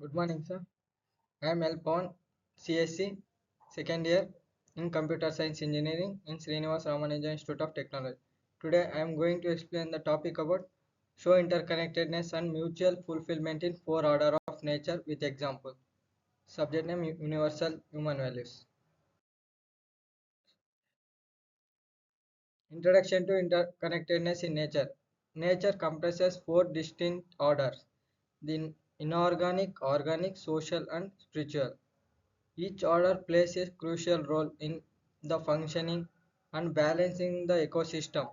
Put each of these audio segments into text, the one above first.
Good morning, sir. I am Elpon, CSC, second year in Computer Science Engineering in Srinivas Ramanujan Institute of Technology. Today, I am going to explain the topic about show interconnectedness and mutual fulfillment in four order of nature with example. Subject name Universal Human Values. Introduction to interconnectedness in nature. Nature comprises four distinct orders: the inorganic, organic, social, and spiritual. Each order plays a crucial role in the functioning and balancing the ecosystem.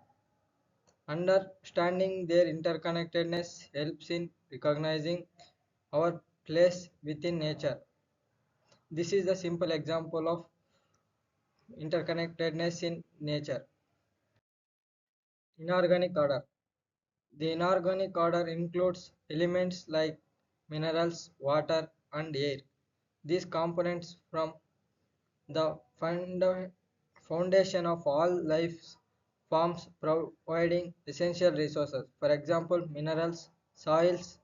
Understanding their interconnectedness helps in recognizing our place within nature. This is a simple example of interconnectedness in nature. Inorganic order. The inorganic order includes elements like minerals, water, and air. These components from the foundation of all life forms, providing essential resources, for example minerals, soils,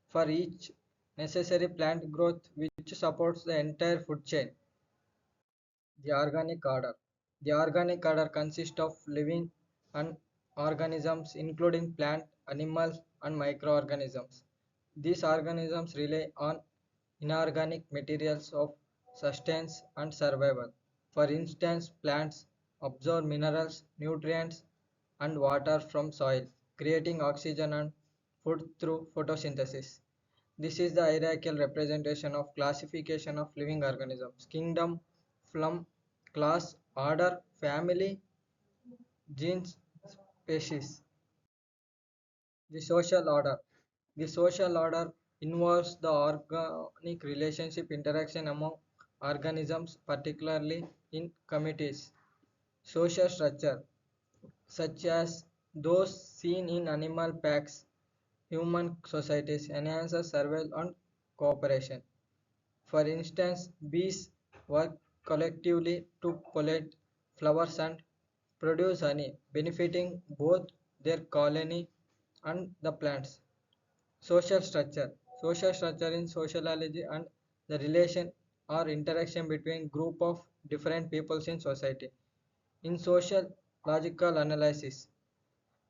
for each necessary plant growth which supports the entire food chain. The organic order. The organic order consists of living and organisms including plant, animals, and microorganisms. These organisms rely on inorganic materials of sustenance and survival. For instance, plants absorb minerals, nutrients, and water from soil, creating oxygen and food through photosynthesis. This is the hierarchical representation of classification of living organisms: kingdom, phylum, class, order, family, genus, species. The social order. The social order involves the organic relationship interaction among organisms, particularly in communities. Social structure, such as those seen in animal packs, human societies, enhances survival and cooperation. For instance, bees work collectively to pollinate flowers and produce honey, benefiting both their colony and the plants. Social structure. Social structure in sociology and the relation or interaction between group of different peoples in society. In social logical analysis,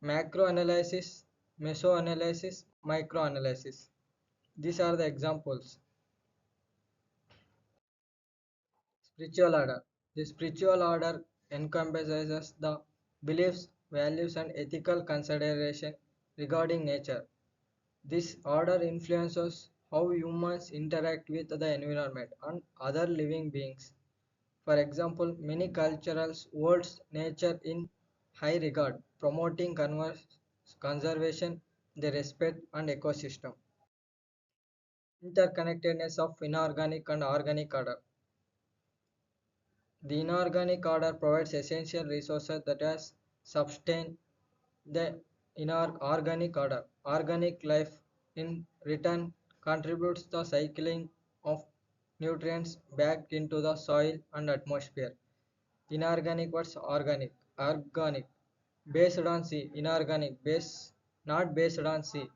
macroanalysis, mesoanalysis, microanalysis. These are the examples. Spiritual order. The spiritual order encompasses the beliefs, values, and ethical consideration regarding nature. This order influences how humans interact with the environment and other living beings. For example, many cultures hold nature in high regard, promoting conservation, the respect, and ecosystem. Interconnectedness of inorganic and organic order. The inorganic order provides essential resources that has sustain the inorganic order. Organic life in return contributes the cycling of nutrients back into the soil and atmosphere. Inorganic was organic. Organic. Based on C. Inorganic. Base not based on C.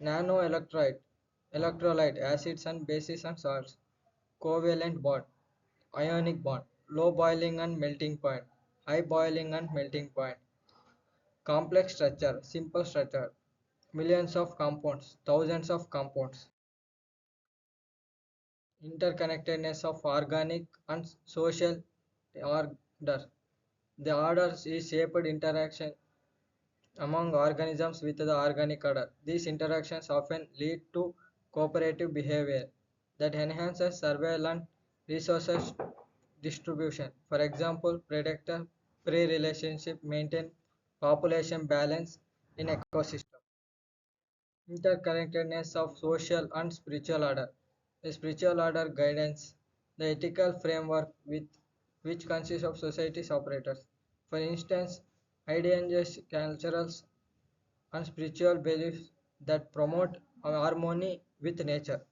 Nanoelectrolyte. Electrolyte. Acids and bases and salts. Covalent bond. Ionic bond. Low boiling and melting point. High boiling and melting point. Complex structure. Simple structure. Millions of compounds. Thousands of compounds. Interconnectedness of organic and social order. The orders is shaped interaction among organisms with the organic order. These interactions often lead to cooperative behavior that enhances survival and resources distribution. For example, predator-prey relationship maintain population balance in ecosystem. Interconnectedness of social and spiritual order. The spiritual order guidance, the ethical framework with which consists of society's operators. For instance, ideas, cultural and spiritual beliefs that promote harmony with nature.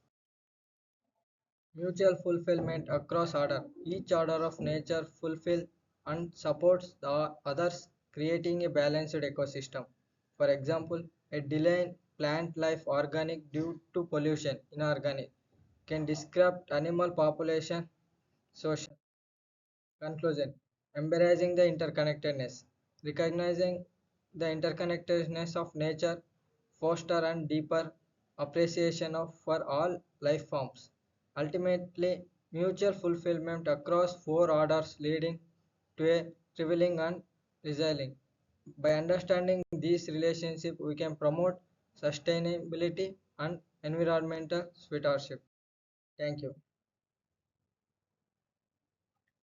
Mutual fulfillment across order. Each order of nature fulfills and supports the others, creating a balanced ecosystem. For example, a delayed plant life organic due to pollution inorganic, can disrupt animal population. Social conclusion: embracing the interconnectedness, recognizing the interconnectedness of nature, foster and deeper appreciation of for all life forms. Ultimately, mutual fulfillment across four orders leading to a thriving and resilient. By understanding these relationships, we can promote sustainability and environmental stewardship. Thank you.